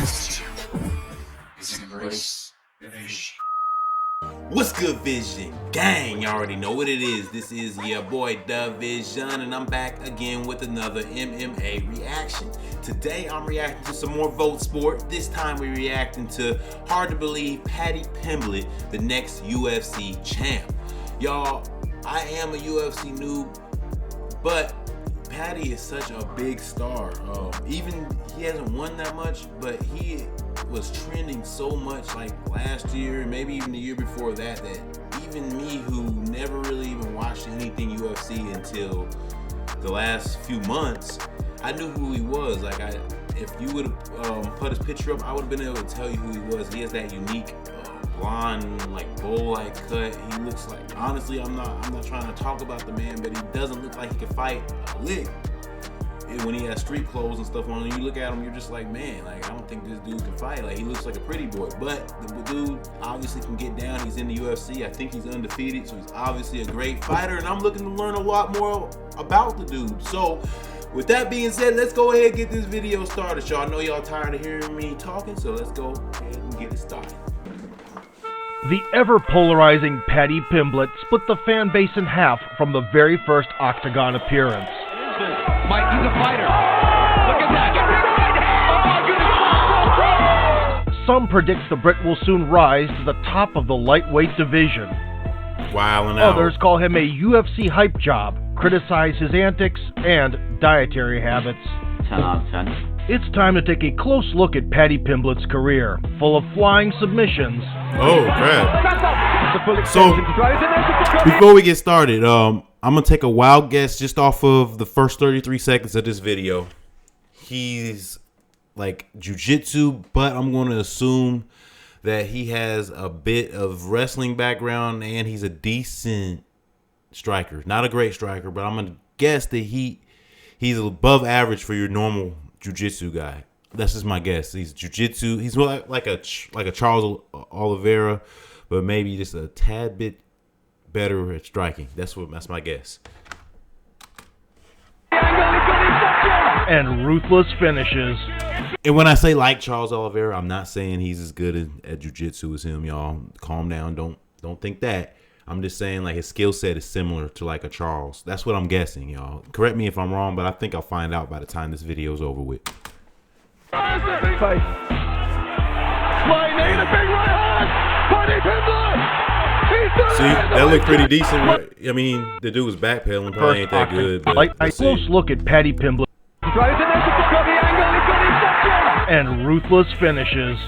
must do is embrace DaVizion. What's good, Vision Gang? You already know what it is. This is your boy DaVizion, and I'm back again with another MMA reaction. Today I'm reacting to some more VoteSport. This time we're reacting to, hard to believe, Paddy Pimblett, the next UFC champ. Y'all, I am a UFC noob, but Paddy is such a big star. Even he hasn't won that much, but he was trending so much like last year, maybe even the year before that, that even me, who never really even watched anything UFC until the last few months, I knew who he was. Like, if you would have put his picture up, I would have been able to tell you who he was. He has that unique blonde, like bowl-like cut. He looks like, honestly, I'm not trying to talk about the man, but he doesn't look like he can fight a lick. When he has street clothes and stuff on, and you look at him, you're just like, man, like, I don't think this dude can fight. Like, he looks like a pretty boy, but the dude obviously can get down. He's in the UFC. I think he's undefeated, so he's obviously a great fighter, and I'm looking to learn a lot more about the dude. So with that being said, let's go ahead and get this video started. Y'all know y'all tired of hearing me talking, so let's go ahead and get it started. The ever-polarizing Paddy Pimblett split the fan base in half from the very first Octagon appearance. Mike, he's a fighter. Look at that. Some predict the Brit will soon rise to the top of the lightweight division. Wildin' out. Others call him a UFC hype job, criticize his antics and dietary habits. 10 out of 10. It's time to take a close look at Paddy Pimblett's career, full of flying submissions. Oh, crap. So, before we get started, I'm going to take a wild guess just off of the first 33 seconds of this video. He's like jiu-jitsu, but I'm going to assume that he has a bit of wrestling background and he's a decent striker. Not a great striker, but I'm going to guess that he's above average for your normal jiu-jitsu guy. That's just my guess. He's jiu-jitsu. He's like a Charles Oliveira, but maybe just a tad bit better at striking. That's my guess. And ruthless finishes. And when I say like Charles Oliveira, I'm not saying he's as good at jiu-jitsu as him, y'all. Calm down. Don't think that. I'm just saying, like, his skill set is similar to like a Charles. That's what I'm guessing, y'all. Correct me if I'm wrong, but I think I'll find out by the time this video is over with. See, that looked pretty decent. I mean, the dude was backpedaling, probably ain't that good. But a close look at Paddy Pimblett. And ruthless finishes.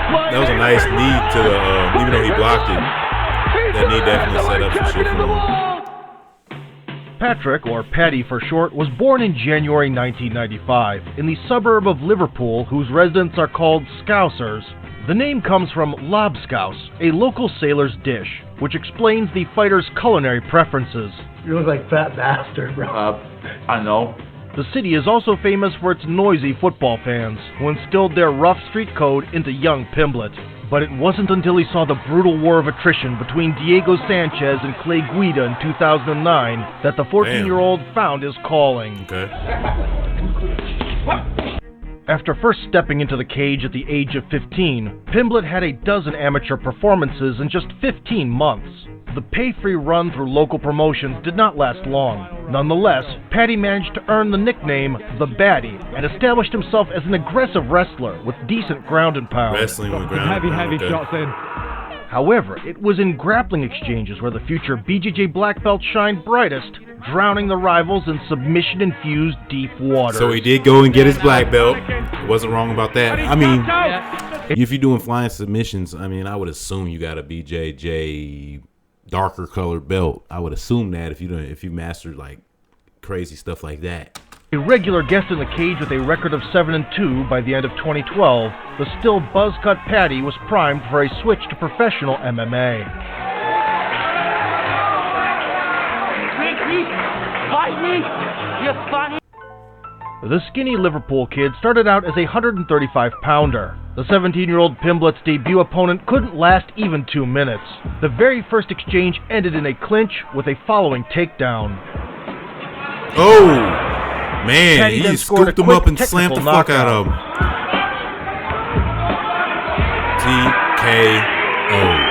That was a nice knee to the, even though he blocked it, that knee definitely set up some shit for him. Patrick, or Paddy for short, was born in January 1995 in the suburb of Liverpool, whose residents are called Scousers. The name comes from lobscouse, a local sailor's dish, which explains the fighter's culinary preferences. You look like fat bastard, bro. I know. The city is also famous for its noisy football fans, who instilled their rough street code into young Pimblett. But it wasn't until he saw the brutal war of attrition between Diego Sanchez and Clay Guida in 2009 that the 14-year-old found his calling. Okay. After first stepping into the cage at the age of 15, Pimblett had a dozen amateur performances in just 15 months. The pay-free run through local promotions did not last long. Nonetheless, Paddy managed to earn the nickname The Baddie and established himself as an aggressive wrestler with decent ground and pound. Wrestling with ground and pound. Heavy shots in. However, it was in grappling exchanges where the future BJJ black belt shined brightest, drowning the rivals in submission-infused deep water. So he did go and get his black belt. Wasn't wrong about that. I mean, if you're doing flying submissions, I mean, I would assume you got a BJJ darker colored belt. I would assume that if you mastered like crazy stuff like that. A regular guest in the cage with a record of 7-2 by the end of 2012, the still buzz-cut Paddy was primed for a switch to professional MMA. The skinny Liverpool kid started out as a 135-pounder. The 17-year-old Pimblett's debut opponent couldn't last even 2 minutes. The very first exchange ended in a clinch with a following takedown. Oh! Man, Paddy he then just scored scooped a him up quick and slammed the technical fuck out of him. TKO.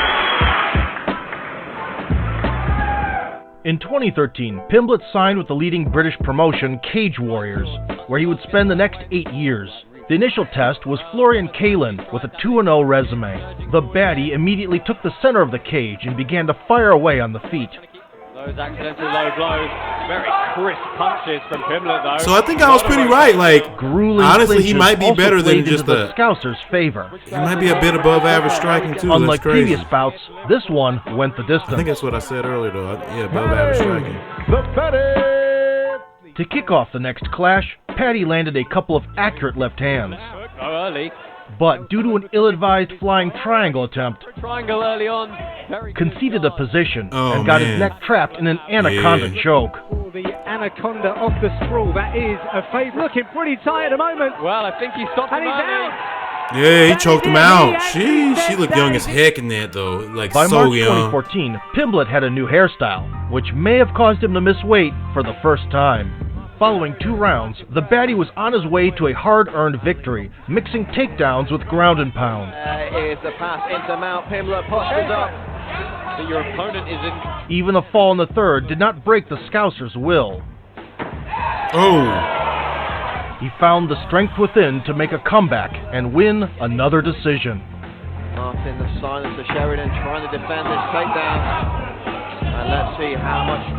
In 2013, Pimblett signed with the leading British promotion Cage Warriors, where he would spend the next 8 years. The initial test was Florian Kalin with a 2-0 resume. The baddie immediately took the center of the cage and began to fire away on the feet. Those accidental low blows, very crisp punches from Pimblett though. So I think I was pretty right. Like, Grueling honestly, he clinches might be also better than played just into the a. Scouser's favor. He might be a bit above average striking too. Unlike That's crazy. previous bouts, this one went the I distance. think that's what I said earlier, though. Yeah, above average striking. To kick off the next clash, Paddy landed a couple of accurate left hands. Go early. But due to an ill-advised flying triangle attempt, Triangle early on. Very conceded a position Oh, and got man. his neck trapped in an anaconda Yeah. choke. The anaconda off the sprawl. That is a favourite. Looking pretty tight at the moment. well. I think he stopped And him he's early. out. Yeah, he choked him out. She looked young as heck in that, though. Like, By so March young. 2014, Pimblett had a new hairstyle, which may have caused him to miss weight for the first time. Following 2 rounds, the baddie was on his way to a hard-earned victory, mixing takedowns with ground and pound. Is the pass into Mount. Pimblett postures up. So your opponent is in. Even the fall in the third did not break the Scouser's will. Oh, He found the strength within to make a comeback and win another decision. Martin, the silence of Sheridan trying to defend this takedown. And let's see how much.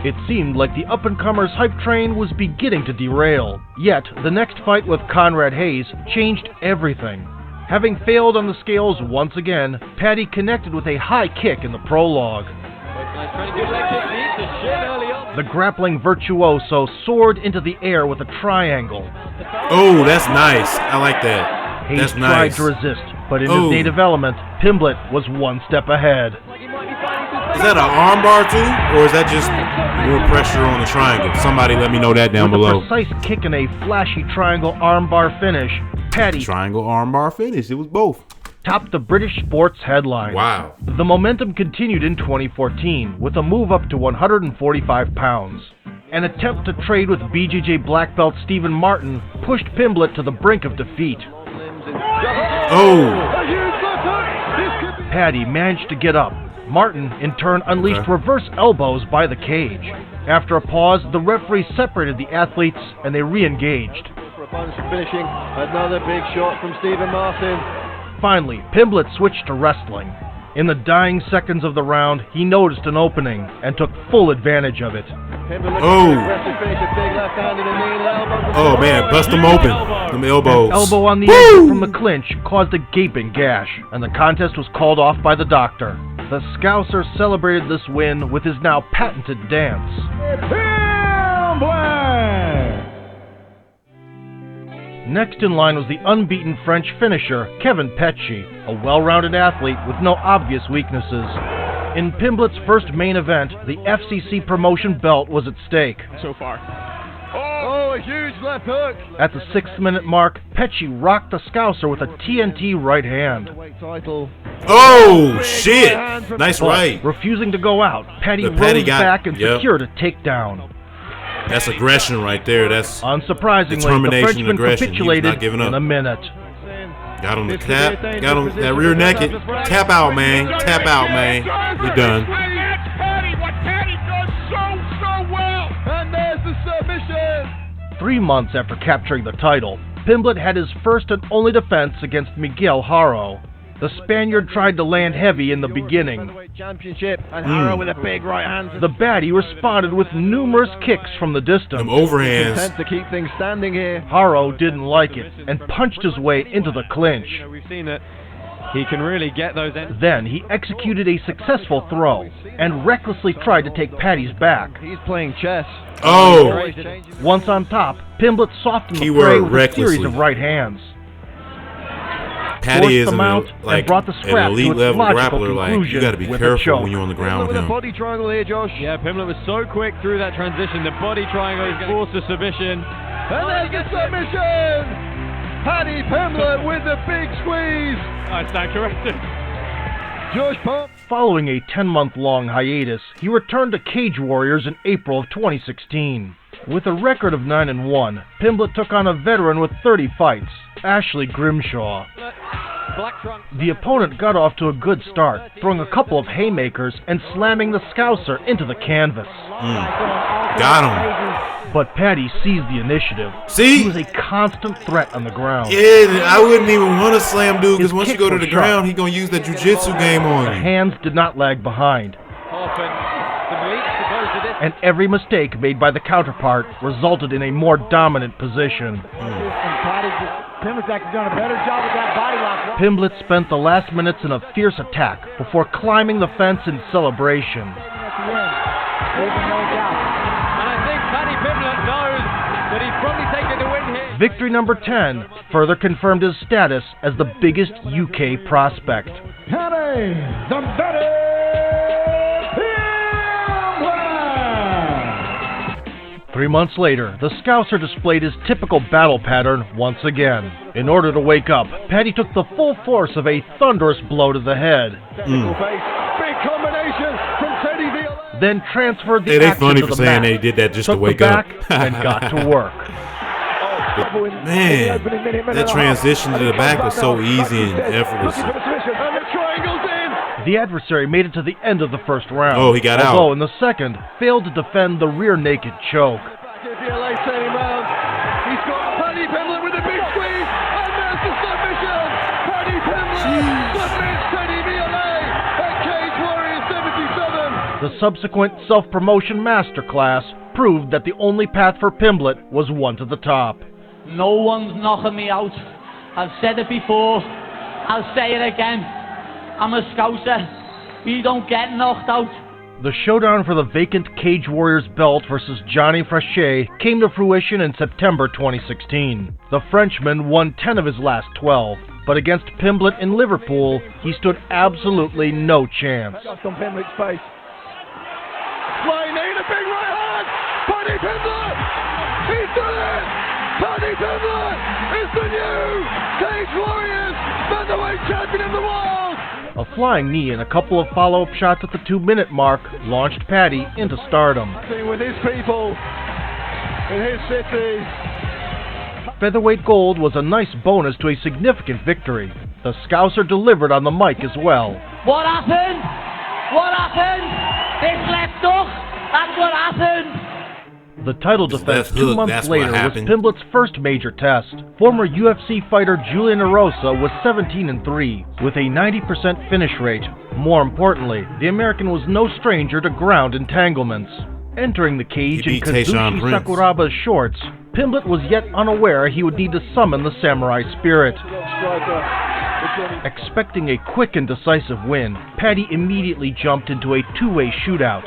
It seemed like the up-and-comers hype train was beginning to derail. Yet, the next fight with Conrad Hayes changed everything. Having failed on the scales once again, Paddy connected with a high kick in the prologue. Trying to give leg technique to shin early on. The grappling virtuoso soared into the air with a triangle. oh, that's nice. I like that. Hayes That's tried nice. to resist, but in Oh. his native element, Pimblett was one step ahead. Is that an armbar too, or is that just more pressure on the triangle? Somebody let me know that down With below. a precise kick and a flashy triangle armbar finish, Paddy Triangle armbar finish. It was both. topped the British sports headline. Wow. The momentum continued in 2014 with a move up to 145 pounds. An attempt to trade with BJJ black belt Stephen Martin pushed Pimblett to the brink of defeat. Oh, Paddy managed to get up. Martin, in turn, unleashed Okay. reverse elbows by the cage. After a pause, the referee separated the athletes and they re-engaged. For opponents finishing another big shot from Stephen Martin. Finally, Pimblett switched to wrestling. In the dying seconds of the round, he noticed an opening and took full advantage of it. Pimblett looking Oh. for an aggressive finish, a big left hand and a knee and an elbow. oh man, bust them open. Them elbows. Elbow on the Woo! exit from the clinch caused a gaping gash, and the contest was called off by the doctor. The Scouser celebrated this win with his now patented dance. Next in line was the unbeaten French finisher, Kevin Petchy, a well-rounded athlete with no obvious weaknesses. In Pimblett's first main event, the FCC promotion belt was at stake. So far. Oh, a huge left hook. At the 6th-minute mark, Petchy rocked the Scouser with a TNT right hand. Weight title. Oh shit! Nice But, right. refusing to go out, Paddy But Paddy rose got- back and yep. secured a takedown. That's aggression right there. That's Unsurprisingly, the Determination, Frenchman aggression. He was not capitulated giving up. in a minute. got him the tap. Got him that rear naked. Tap out, man. Tap out, man. You're done. What Paddy does so well. And there's the submission. 3 months after capturing the title, Pimblett had his first and only defense against Miguel Haro. The Spaniard tried to land heavy in the beginning. Featherweight Championship and Haro with a big right hand. The baddie responded with numerous kicks from the distance. Them overhands. Content to keep things standing here. Haro didn't like it and punched his way into the clinch. We've seen that he can really get those ends. Then he executed a successful throw and recklessly tried to take Paddy's back. He's playing chess. Oh, Once on top, Pimblett softened the Keyword fray with a recklessly. series of right hands. Patty Forced is the an, mount like and brought the an scrap to elite its level logical grappler. Like you conclusion got to be with a careful choke. when you're on the ground Look with at the him. body triangle here, Josh. Yeah, Pimblett was so quick through that transition. The body triangle is going to force a submission. And there's the submission. Paddy Pimblett with the big squeeze. I stand corrected. Following a 10-month-long hiatus, he returned to Cage Warriors in April of 2016. With a record of 9-1, Pimblett took on a veteran with 30 fights, Ashley Grimshaw. The opponent got off to a good start, throwing a couple of haymakers and slamming the Scouser into the canvas. Got him. But Paddy seized the initiative. See? He was a constant threat on the ground. Yeah, I wouldn't even want to slam dude, because His once you kicks go to were the sharp. ground, he gonna use that jiu-jitsu game on The you. hands did not lag behind, and every mistake made by the counterpart resulted in a more dominant position. Pimblett spent the last minutes in a fierce attack before climbing the fence in celebration. And I think Paddy Pimblett knows that he's probably taken the win here. Victory number 10 further confirmed his status as the biggest UK prospect. Paddy, the Paddy Pimblett! 3 months later, the Scouser displayed his typical battle pattern once again. In order to wake up, Paddy took the full force of a thunderous blow to the head. Big combination from Teddy Villa. Then transferred the Hey, they action funny to for the saying mat, they did that just to took wake the up. back, and got to work. Man, that transition to the back was so easy and effortless. The adversary made it to the end of the first round. Oh, he got although out. in the second, failed to defend the rear naked choke. He's got Paddy Pimblett with a big squeeze, and there's the submission. Paddy Pimblett submits Teddy Villa at Cage Warriors 77. The subsequent self-promotion masterclass proved that the only path for Pimblett was one to the top. No one's knocking me out. I've said it before. I'll say it again. I'm a Scouser. You don't get knocked out. The showdown for the vacant Cage Warriors belt versus Johnny Frachet came to fruition in September 2016. The Frenchman won 10 of his last 12, but against Pimblett in Liverpool, he stood absolutely no chance. Just on Pimblett's face. Flying in a big right hand. Paddy Pimblett. He's done it. Paddy Pimblett is the new Cage Warriors featherweight champion of the world. A flying knee and a couple of follow-up shots at the 2-minute mark launched Paddy into stardom. With his people in his city. Featherweight gold was a nice bonus to a significant victory. The Scouser delivered on the mic as well. What happened? What happened? This left hook. That's what happened. The title His defense left 2 hook, months that's what later was happened. Pimblett's first major test. Former UFC fighter Julian Erosa was 17-3 with a 90% finish rate. More importantly, the American was no stranger to ground entanglements. Entering the cage He in beat Tayshaun Kazushi Prince. Sakuraba's shorts, Pimblett was yet unaware he would need to summon the samurai spirit. Expecting a quick and decisive win, Paddy immediately jumped into a two-way shootout.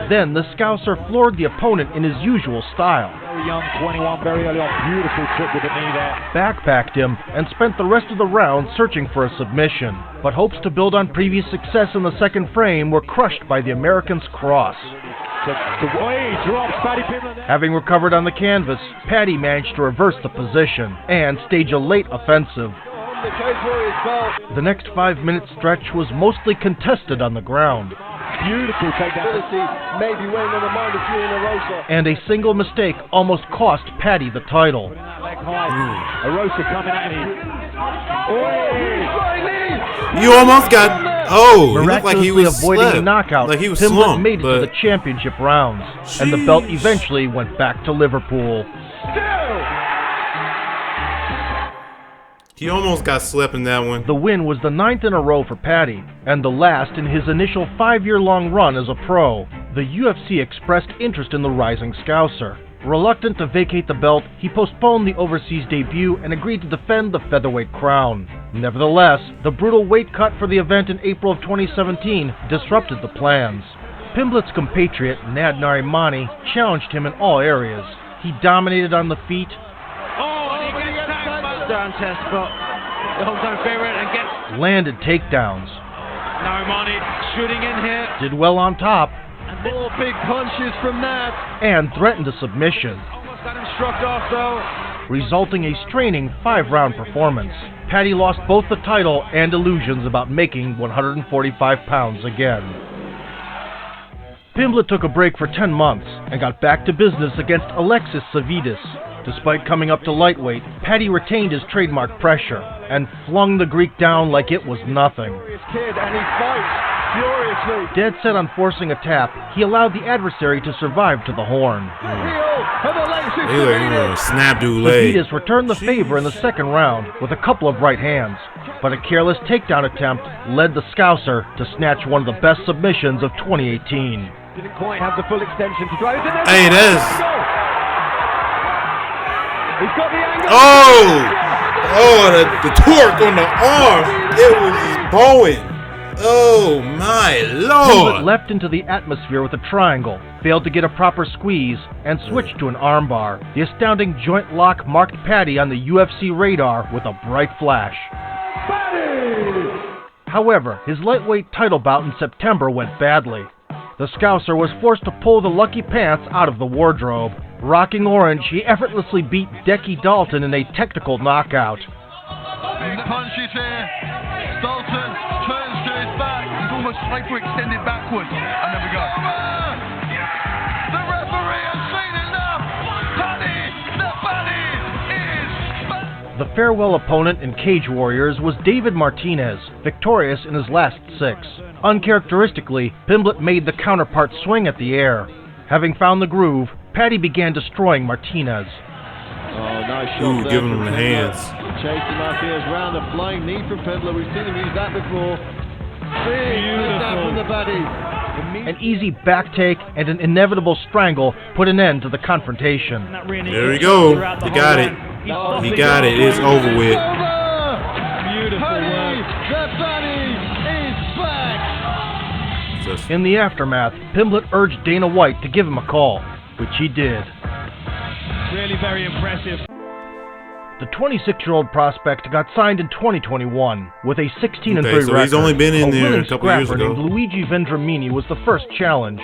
Then the Scouser floored the opponent in his usual style. Very young, 21, very early on. Beautiful trick with the knee there. Backpacked him and spent the rest of the round searching for a submission. But hopes to build on previous success in the second frame were crushed by the American's cross. Drops Paddy Pimblett there. Having recovered on the canvas, Paddy managed to reverse the position and stage a late offensive. The next 5-minute stretch was mostly contested on the ground. Beautiful takedown. Maybe weighing on the mind of Julian Erosa. And a single mistake almost cost Paddy the title. Leg high. Erosa coming at him. You almost got. Oh, he looked like he Miraculously was avoiding a slept. knockout, Like he was Pimblett slumped, made it to but the championship rounds, and the belt Sheesh. eventually went back to Liverpool. he almost got slept in that one. The win was the 9th in a row for Paddy, and the last in his initial 5-year-long run as a pro. The UFC expressed interest in the rising Scouser. Reluctant to vacate the belt, he postponed the overseas debut and agreed to defend the featherweight crown. Nevertheless, the brutal weight cut for the event in April of 2017 disrupted the plans. Pimblett's compatriot, Nad Narimani, challenged him in all areas. He dominated on the feet, Down test, but the hometown favorite and gets landed takedowns, Narimani shooting in here. did well on top, More big punches from Nat. and threatened a submission. Almost got him struck off though. resulting a straining 5-round performance. Paddy lost both the title and illusions about making 145 pounds again. Pimblett took a break for 10 months and got back to business against Alexis Savidis. Despite coming up to lightweight, Paddy retained his trademark pressure and flung the Greek down like it was nothing. Dead set on forcing a tap, he allowed the adversary to survive to the horn. Snap dude leg. Savidis returned the favor in the second round with a couple of right hands, but a careless takedown attempt led the Scouser to snatch one of the best submissions of 2018. Didn't quite have the full extension to drive. Hey, that's... He's got the angle. The torque on the arm. It was just bowing. Oh my lord! Pimblett leapt into the atmosphere with a triangle, failed to get a proper squeeze, and switched to an armbar. The astounding joint lock marked Paddy on the UFC radar with a bright flash. Paddy! However, his lightweight title bout in September went badly. The Scouser was forced to pull the lucky pants out of the wardrobe. Rocking orange, he effortlessly beat Decky Dalton in a technical knockout. He punches here. Dalton turns to his back. He's almost hyperextended backwards. And there we go. The referee has seen enough. Paddy is... The farewell opponent in Cage Warriors was David Martinez, victorious in his last 6. Uncharacteristically, Pimblett made the counterpart swing at the air. Having found the groove, Paddy began destroying Martinez. Oh, nice shot there giving from him the Pimblett. hands. Chased him up here, round a flying knee from Pimblett. We've seen him use that before. Big down from the Paddy. An easy back take and an inevitable strangle put an end to the confrontation. There we go. He got it. He got it. It's over with. Beautiful work. The Paddy is back. In the aftermath, Pimblett urged Dana White to give him a call, which he did. Really very impressive. The 26-year-old prospect got signed in 2021 with a 16-3 so record. he's only been in there willing a couple years scrapper ago. named Luigi Vendramini was the first challenge.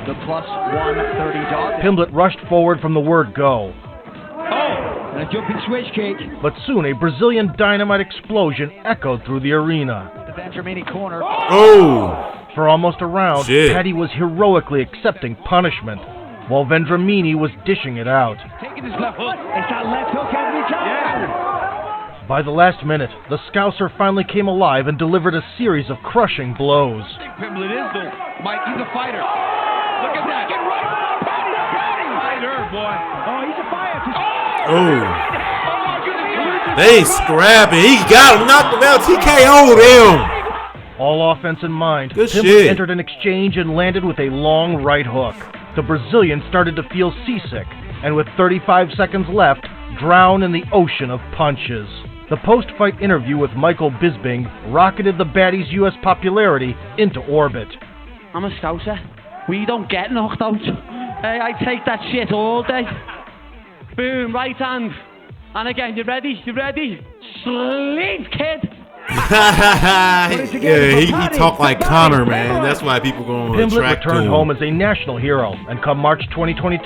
The plus 130 dog. Pimblett rushed forward from the word go. And a jumping switch kick. But soon a Brazilian dynamite explosion echoed through the arena. The Vendramini corner. Oh! For almost a round, Shit. Paddy was heroically accepting punishment, while Vendramini was dishing it out. Taking his left hook. It's that left hook every time. By the last minute, the Scouser finally came alive and delivered a series of crushing blows. Pimblett is though. Mike, he's a fighter. Look at that. Get right. Paddy. Fighter, boy. Oh, he's a fighter. Oh! They scrapping. He got him. Knocked him out. TKO'd him. All offense in mind, Good Pimblett shit. entered an exchange and landed with a long right hook. The Brazilian started to feel seasick, and with 35 seconds left, drowned in the ocean of punches. The post-fight interview with Michael Bisping rocketed the baddie's U.S. popularity into orbit. I'm a Scouser. We don't get knocked out. Hey, I take that shit all day. Boom, right hand. And again, you ready? You ready? Sleep, kid. Yeah, he talked like Connor, man. That's why people going to Pimblett attract to returned him. home as a national hero, and come March 2022,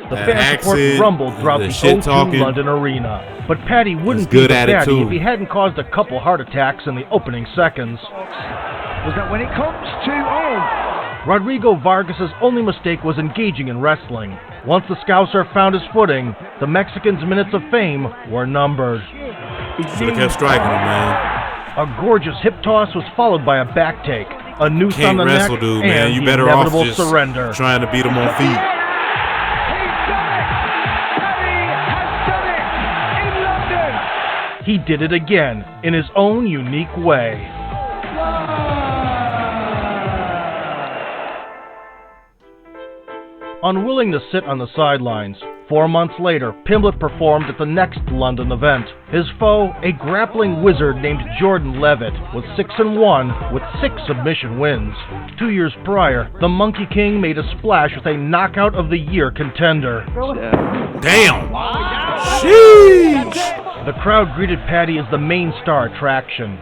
the That fan support accent, rumbled throughout the the shit O2 talking. London arena. But Paddy wouldn't good be the baddie attitude. if he hadn't caused a couple heart attacks in the opening seconds. Was that when it comes to Rodrigo Vargas' only mistake was engaging in wrestling. Once the Scouser found his footing, the Mexican's minutes of fame were numbered. Should have kept striking him, man. A gorgeous hip toss was followed by a back take, a noose on Can't the wrestle, neck, dude, and man. You the better off inevitable just surrender. trying to beat him on feet. He did it again, in his own unique way. Unwilling to sit on the sidelines, 4 months later, Pimblett performed at the next London event. His foe, a grappling wizard named Jordan Levitt, was 6-1 with 6 submission wins. 2 years prior, the Monkey King made a splash with a Knockout of the Year contender. Damn! Sheesh! The crowd greeted Paddy as the main star attraction.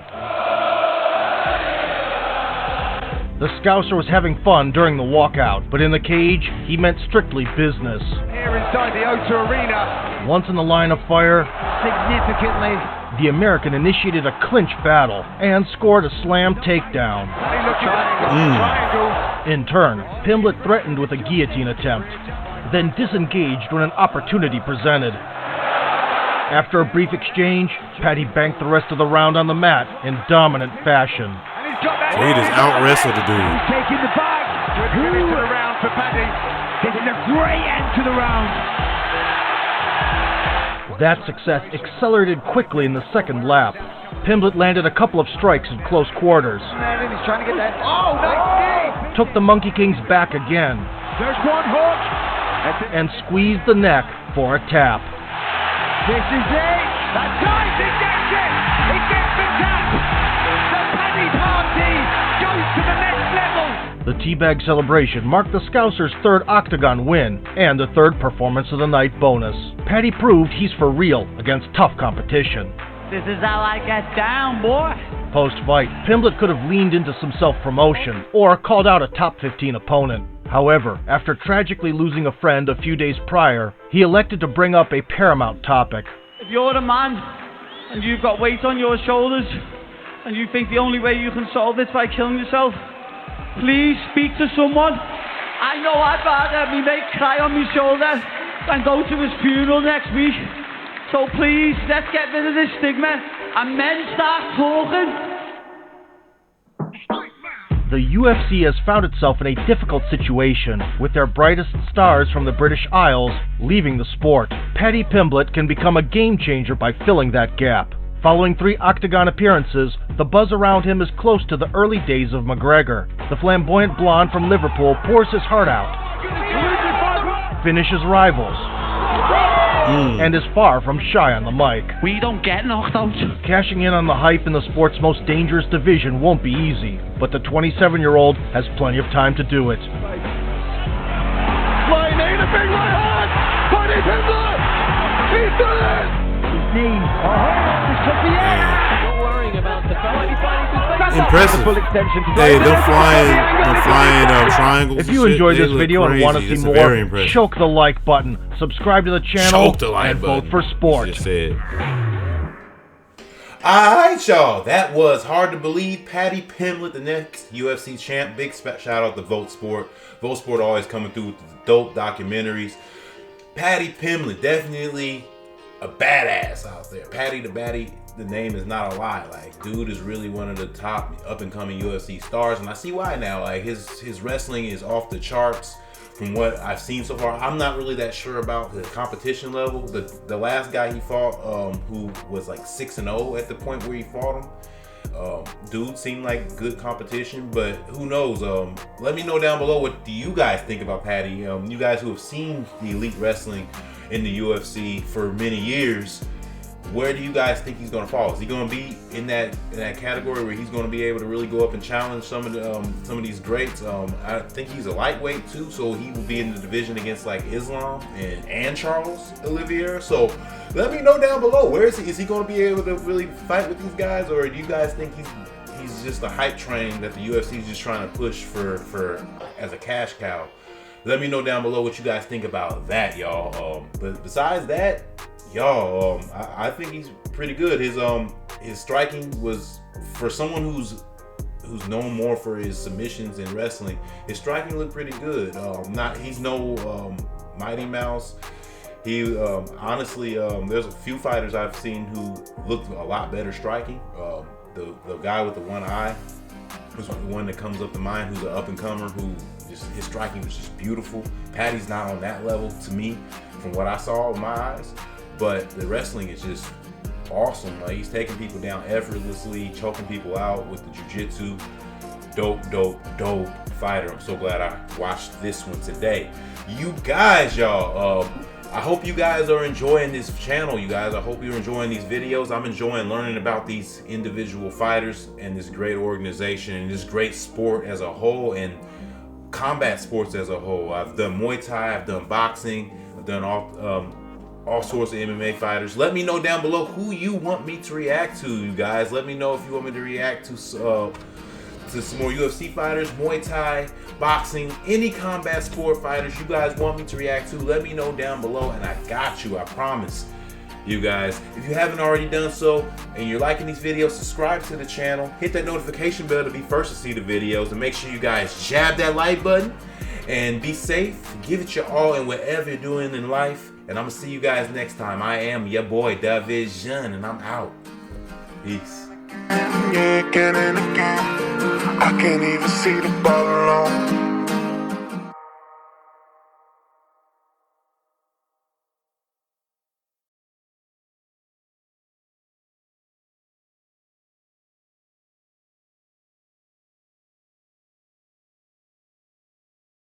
The Scouser was having fun during the walkout, but in the cage, he meant strictly business. Here inside the O2 Arena. Once in the line of fire, Significantly. the American initiated a clinch battle and scored a slam takedown. Triangle. In turn, Pimblett threatened with a guillotine attempt, then disengaged when an opportunity presented. After a brief exchange, Paddy banked the rest of the round on the mat in dominant fashion. So he just out-wrestled the dude. He's taking the bag. Good finish to the round for Paddy. Getting a great end to the round. That success accelerated quickly in the second lap. Pimblett landed a couple of strikes in close quarters. He's trying to get that. Oh, nice knee. Took the Monkey King's back again There's one hook. and squeezed the neck for a tap. This is it. That's time. He gets it. He gets the tap. The Paddy party goes to the next level. The teabag celebration marked the Scouser's third Octagon win and the third performance of the night bonus. Paddy proved he's for real against tough competition. This is how I get down, boy. Post-fight, Pimblett could have leaned into some self-promotion or called out a top 15 opponent. However, after tragically losing a friend a few days prior, he elected to bring up a paramount topic. If you're a man and you've got weight on your shoulders and you think the only way you can solve this by killing yourself, please speak to someone. I know I'd rather have me mate cry on my shoulder than go to his funeral next week. So please, let's get rid of this stigma and men start talking. The UFC has found itself in a difficult situation, with their brightest stars from the British Isles leaving the sport. Paddy Pimblett can become a game changer by filling that gap. Following 3 Octagon appearances, the buzz around him is close to the early days of McGregor. The flamboyant blonde from Liverpool pours his heart out, finishes rivals, and is far from shy on the mic. We don't get knocked out. Cashing in on the hype in the sport's most dangerous division won't be easy, but the 27-year-old has plenty of time to do it. Flying in a big right hand. Paddy Pimblett. He's done it. His knee. Just took the air. Not worrying about the Impressive. Full extension to Hey, them flying triangles. If you and shit, enjoyed they this look video and crazy. want to see It's more, very impressive. choke the like button, subscribe to the channel, Choke the like and button. vote for sport. Just said. Alright, y'all. That was hard to believe. Paddy Pimblett, the next UFC champ. Big shout out to VoteSport. VoteSport always coming through with the dope documentaries. Paddy Pimblett, definitely a badass out there. Paddy the Batty, the name is not a lie. Like, dude is really one of the top up-and-coming UFC stars, and I see why now. Like, his wrestling is off the charts. From what I've seen so far, I'm not really that sure about the competition level. The last guy he fought, who was like 6-0 at the point where he fought him, dude seemed like good competition, but who knows? Let me know down below, what do you guys think about Paddy? You guys who have seen the elite wrestling in the UFC for many years, where do you guys think he's going to fall? Is he going to be in that category where he's going to be able to really go up and challenge some of these greats? I think he's a lightweight too, so he will be in the division against like Islam and Charles Oliveira. So let me know down below, where is he? Is he going to be able to really fight with these guys, or do you guys think he's just a hype train that the UFC is just trying to push for as a cash cow? Let me know down below what you guys think about that, y'all. But besides that, y'all, I think he's pretty good. His striking was, for someone who's known more for his submissions in wrestling, his striking looked pretty good. He's no Mighty Mouse. He honestly, there's a few fighters I've seen who looked a lot better striking. The guy with the one eye was the one that comes up to mind, who's an up and comer who his striking was just beautiful. Paddy's not on that level to me, from what I saw with my eyes. But the wrestling is just awesome. Like, he's taking people down effortlessly, choking people out with the jiu-jitsu. Dope fighter. I'm so glad I watched this one today. You guys, y'all, I hope you guys are enjoying this channel, you guys. I hope you're enjoying these videos. I'm enjoying learning about these individual fighters and this great organization and this great sport as a whole, and combat sports as a whole. I've done Muay Thai, I've done boxing, I've done all sorts of MMA fighters. Let me know down below who you want me to react to, you guys. Let me know if you want me to react to to some more UFC fighters, Muay Thai, boxing, any combat sport fighters you guys want me to react to, let me know down below and I got you, I promise. You guys, if you haven't already done so and you're liking these videos, subscribe to the channel, hit that notification bell to be first to see the videos, and make sure you guys jab that like button and be safe. Give it your all in whatever you're doing in life, and I'm gonna see you guys next time. I am your boy DaVizion, and I'm out. Peace. Yeah, again and again, I can't even see the ball alone.